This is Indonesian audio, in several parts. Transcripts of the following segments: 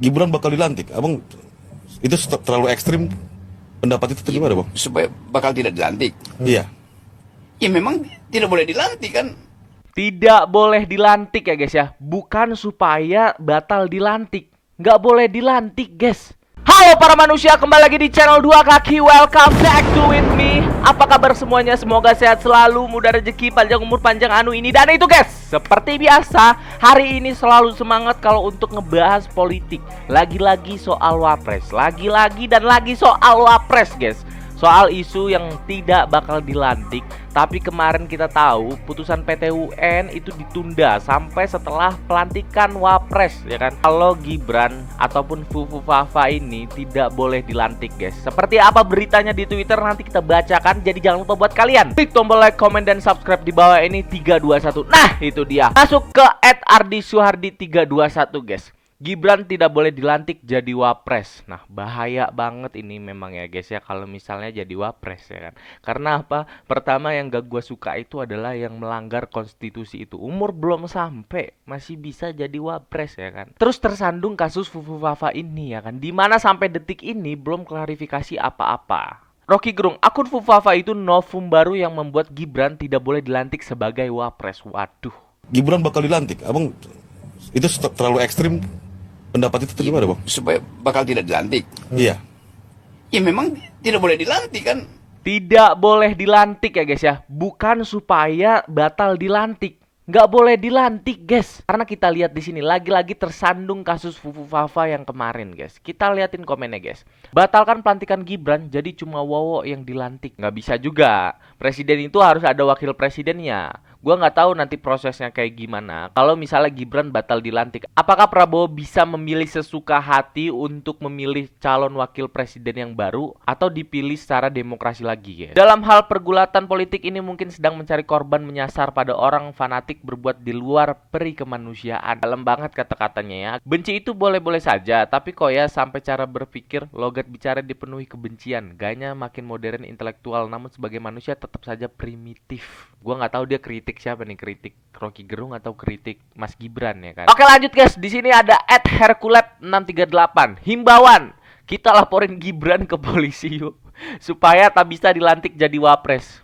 Gibran bakal dilantik. Abang itu terlalu ekstrim, pendapat itu gimana, Bang? Supaya bakal tidak dilantik. Iya. Ya memang tidak boleh dilantik kan. Tidak boleh dilantik ya guys ya. Bukan supaya batal dilantik. Nggak boleh dilantik guys. Halo para manusia, kembali lagi di channel 2 Kaki. Welcome back to with me. Apa kabar semuanya? Semoga sehat selalu, mudah rezeki, panjang umur, panjang anu ini dan itu guys. Seperti biasa, hari ini selalu semangat kalau untuk ngebahas politik. Lagi-lagi soal wapres. Lagi-lagi dan lagi soal wapres guys. Soal isu yang tidak bakal dilantik. Tapi kemarin kita tahu putusan PT UN itu ditunda sampai setelah pelantikan wapres, ya kan. Kalau Gibran ataupun Fufu Fafa ini tidak boleh dilantik guys. Seperti apa beritanya di Twitter nanti kita bacakan. Jadi jangan lupa buat kalian klik tombol like, comment, dan subscribe di bawah ini 321. Nah itu dia, masuk ke @ardisuhardi321 guys. Gibran tidak boleh dilantik jadi wapres. Nah bahaya banget ini memang ya guys ya, kalau misalnya jadi wapres ya kan. Karena apa? Pertama yang gak gue suka itu adalah yang melanggar konstitusi itu. Umur belum sampai masih bisa jadi wapres ya kan. Terus tersandung kasus Fufu Fafa ini ya kan, dimana sampai detik ini belum klarifikasi apa-apa. Rocky Gerung, akun Fufu Fafa itu novum baru yang membuat Gibran tidak boleh dilantik sebagai wapres. Waduh. Gibran bakal dilantik. Abang itu terlalu ekstrim, pendapat itu gimana, Bang? Supaya bakal tidak dilantik. Iya. Ya memang tidak boleh dilantik kan. Tidak boleh dilantik ya guys ya. Bukan supaya batal dilantik. Nggak boleh dilantik guys. Karena kita lihat di sini lagi-lagi tersandung kasus Fufu Fafa yang kemarin guys. Kita liatin komennya guys. Batalkan pelantikan Gibran jadi cuma Wowo yang dilantik. Nggak bisa juga. Presiden itu harus ada wakil presidennya. Gua nggak tahu nanti prosesnya kayak gimana. Kalau misalnya Gibran batal dilantik, apakah Prabowo bisa memilih sesuka hati untuk memilih calon wakil presiden yang baru atau dipilih secara demokrasi lagi ya? Dalam hal pergulatan politik ini mungkin sedang mencari korban menyasar pada orang fanatik berbuat di luar peri kemanusiaan. Dalam banget kata-katanya ya. Benci itu boleh-boleh saja, tapi kok ya sampai cara berpikir, logat bicara dipenuhi kebencian. Gayanya makin modern intelektual, namun sebagai manusia tetap saja primitif. Gua nggak tahu dia kritik siapa nih, kritik Rocky Gerung atau kritik Mas Gibran ya kan. Oke lanjut guys, di sini ada @herculep638. Himbauan, kita laporin Gibran ke polisi yuk, supaya tak bisa dilantik jadi wapres.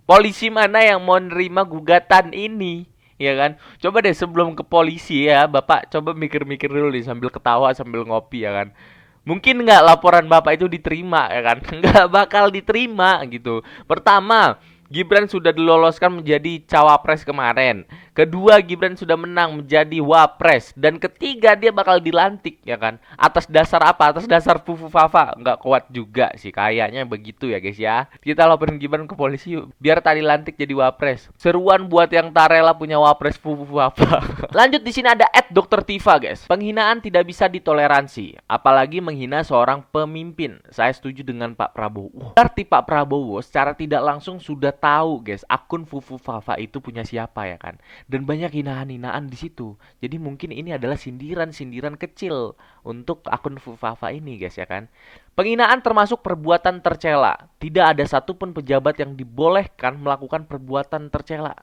Polisi mana yang mau nerima gugatan ini? Ya kan, coba deh sebelum ke polisi ya Bapak, coba mikir-mikir dulu nih sambil ketawa sambil ngopi ya kan. Mungkin nggak laporan Bapak itu diterima ya kan? Nggak bakal diterima gitu. Pertama, Gibran sudah diloloskan menjadi cawapres kemarin. Kedua, Gibran sudah menang menjadi wapres. Dan ketiga, dia bakal dilantik ya kan. Atas dasar apa? Atas dasar Fufu Fafa. Nggak kuat juga sih, kayaknya begitu ya guys ya. Kita laporin Gibran ke polisi yuk, biar tadi dilantik jadi wapres. Seruan buat yang tak rela punya wapres Fufu Fafa. Lanjut, di sini ada @Dr. Tifa guys. Penghinaan tidak bisa ditoleransi, apalagi menghina seorang pemimpin. Saya setuju dengan Pak Prabowo. Berarti Pak Prabowo secara tidak langsung sudah tahu guys akun Fufu Fafa itu punya siapa ya kan. Dan banyak hinaan-hinaan di situ. Jadi mungkin ini adalah sindiran-sindiran kecil untuk akun Fufu Fafa ini guys ya kan. Penghinaan termasuk perbuatan tercela. Tidak ada satupun pejabat yang dibolehkan melakukan perbuatan tercela.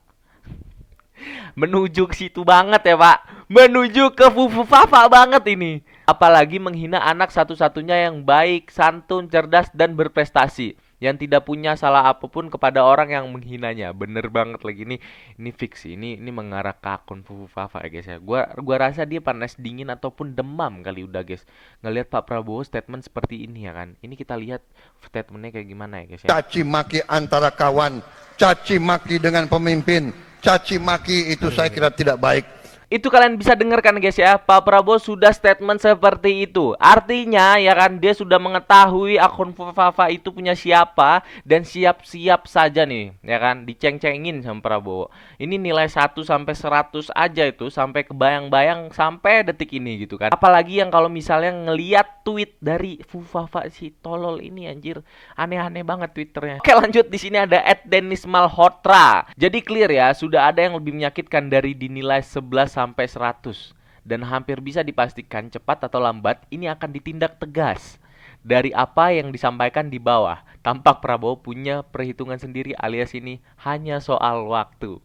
Menuju ke situ banget ya Pak. Menuju ke Fufu Fafa banget ini. Apalagi menghina anak satu-satunya yang baik, santun, cerdas, dan berprestasi, yang tidak punya salah apapun kepada orang yang menghinanya. Bener banget lagi nih. Ini fix sih. Ini mengarah ke akun Fufu Fafa ya guys ya. Gua rasa dia panas dingin ataupun demam kali udah guys, ngelihat Pak Prabowo statement seperti ini ya kan. Ini kita lihat statementnya kayak gimana ya guys ya. Caci maki antara kawan, caci maki dengan pemimpin, caci maki itu saya kira tidak baik. Itu kalian bisa dengarkan guys ya, Pak Prabowo sudah statement seperti itu. Artinya ya kan, dia sudah mengetahui akun Fufu Fafa itu punya siapa, dan siap-siap saja nih ya kan diceng-cengin sama Prabowo. Ini nilai 1 sampai 100 aja itu, sampai kebayang-bayang sampai detik ini gitu kan. Apalagi yang kalau misalnya ngeliat tweet dari Fufu Fafa si tolol ini anjir, aneh-aneh banget Twitternya. Oke lanjut, di sini ada @denismalhotra. Jadi clear ya, sudah ada yang lebih menyakitkan dari dinilai 11 sampai 100, dan hampir bisa dipastikan cepat atau lambat ini akan ditindak tegas. Dari apa yang disampaikan di bawah, tampak Prabowo punya perhitungan sendiri alias ini hanya soal waktu.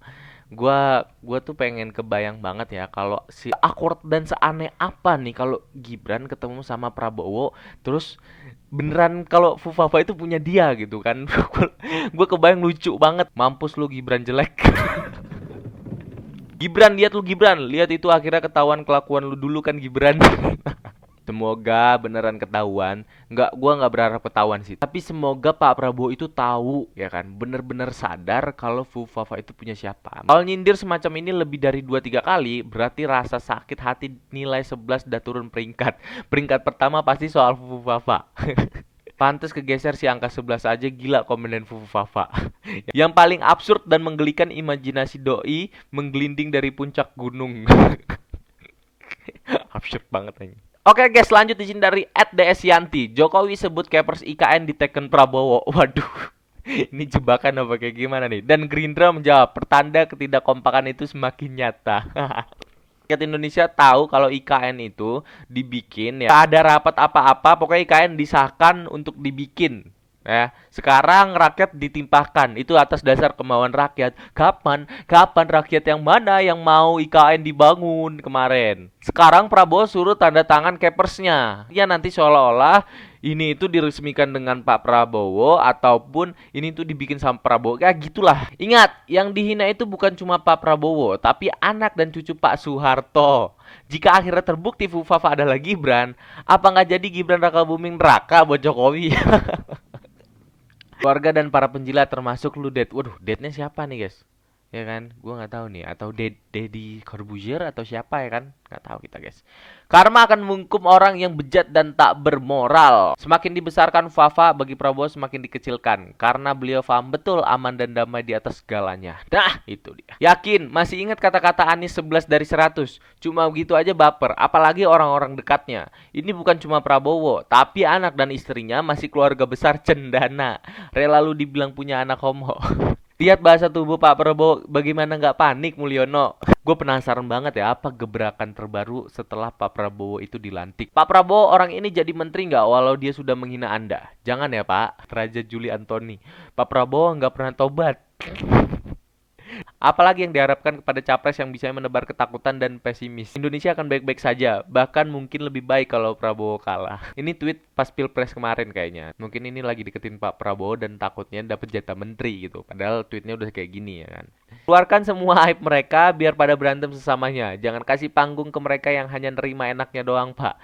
Gua tuh pengen kebayang banget ya kalau si awkward dan seaneh apa nih kalau Gibran ketemu sama Prabowo, terus beneran kalau Fufafa itu punya dia gitu kan. Gua kebayang lucu banget. Mampus lu Gibran jelek. Gibran, lihat lu Gibran, lihat itu akhirnya ketahuan kelakuan lu dulu kan Gibran. Semoga beneran ketahuan. Gua nggak berharap ketahuan sih. Tapi semoga Pak Prabowo itu tahu ya kan, bener-bener sadar kalau Fufafa itu punya siapa. Kalau nyindir semacam ini lebih dari 2-3 kali, berarti rasa sakit hati nilai 11 udah turun peringkat. Peringkat pertama pasti soal Fufafa. Pantes kegeser si angka 11 aja, gila komen Fufafa. Yang paling absurd dan menggelikan, imajinasi doi menggelinding dari puncak gunung. Absurd banget ini. Oke guys, lanjut di sini dari @dsyanti. Jokowi sebut Kepers IKN diteken Prabowo. Waduh. Ini jebakan apa kayak gimana nih? Dan Gerindra menjawab, pertanda ketidakkompakan itu semakin nyata. Rakyat Indonesia tahu kalau IKN itu dibikin ya. Gak ada rapat apa-apa, pokoknya IKN disahkan untuk dibikin. Ya, sekarang rakyat ditimpahkan itu atas dasar kemauan rakyat. Kapan rakyat yang mana yang mau IKN dibangun kemarin? Sekarang Prabowo suruh tanda tangan Kepersnya. Ya nanti seolah-olah ini itu diresmikan dengan Pak Prabowo ataupun ini tuh dibikin sama Prabowo. Kayak gitulah. Ingat, yang dihina itu bukan cuma Pak Prabowo, tapi anak dan cucu Pak Soeharto. Jika akhirnya terbukti Fufafa adalah Gibran, apa nggak jadi Gibran Raka Buming Raka buat Jokowi? Keluarga dan para penjilat termasuk lu, Ded. Waduh, Dednya siapa nih guys? Ya kan, gua nggak tahu nih. Atau Deddy Corbuzier atau siapa ya kan? Nggak tahu kita guys. Karma akan menghukum orang yang bejat dan tak bermoral. Semakin dibesarkan Fafa, bagi Prabowo semakin dikecilkan. Karena beliau paham betul aman dan damai di atas segalanya. Dah, itu dia. Yakin, masih ingat kata-kata Anies 11 dari 100. Cuma begitu aja baper, apalagi orang-orang dekatnya. Ini bukan cuma Prabowo, tapi anak dan istrinya masih keluarga besar cendana. Rela lu dibilang punya anak homo. Lihat bahasa tubuh Pak Prabowo, bagaimana nggak panik Mulyono. Gue penasaran banget ya, apa gebrakan terbaru setelah Pak Prabowo itu dilantik. Pak Prabowo orang ini jadi menteri nggak walau dia sudah menghina Anda? Jangan ya Pak, Raja Juli Antoni. Pak Prabowo nggak pernah tobat. Apalagi yang diharapkan kepada capres yang bisa menebar ketakutan dan pesimis. Indonesia akan baik-baik saja, bahkan mungkin lebih baik kalau Prabowo kalah. Ini tweet pas Pilpres kemarin kayaknya. Mungkin ini lagi deketin Pak Prabowo dan takutnya dapat jatah menteri gitu. Padahal tweetnya udah kayak gini ya kan. Keluarkan semua aib mereka biar pada berantem sesamanya. Jangan kasih panggung ke mereka yang hanya nerima enaknya doang, Pak.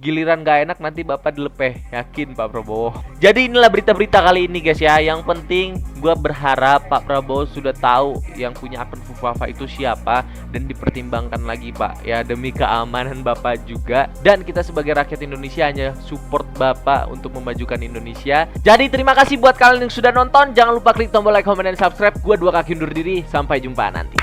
Giliran gak enak nanti Bapak dilepeh. Yakin Pak Prabowo. Jadi inilah berita-berita kali ini guys ya. Yang penting gue berharap Pak Prabowo sudah tahu yang punya akun Fufafa itu siapa. Dan dipertimbangkan lagi Pak. Ya demi keamanan Bapak juga. Dan kita sebagai rakyat Indonesia hanya support Bapak untuk memajukan Indonesia. Jadi terima kasih buat kalian yang sudah nonton. Jangan lupa klik tombol like, comment, dan subscribe. Gue 2 kaki undur diri. Sampai jumpa nanti.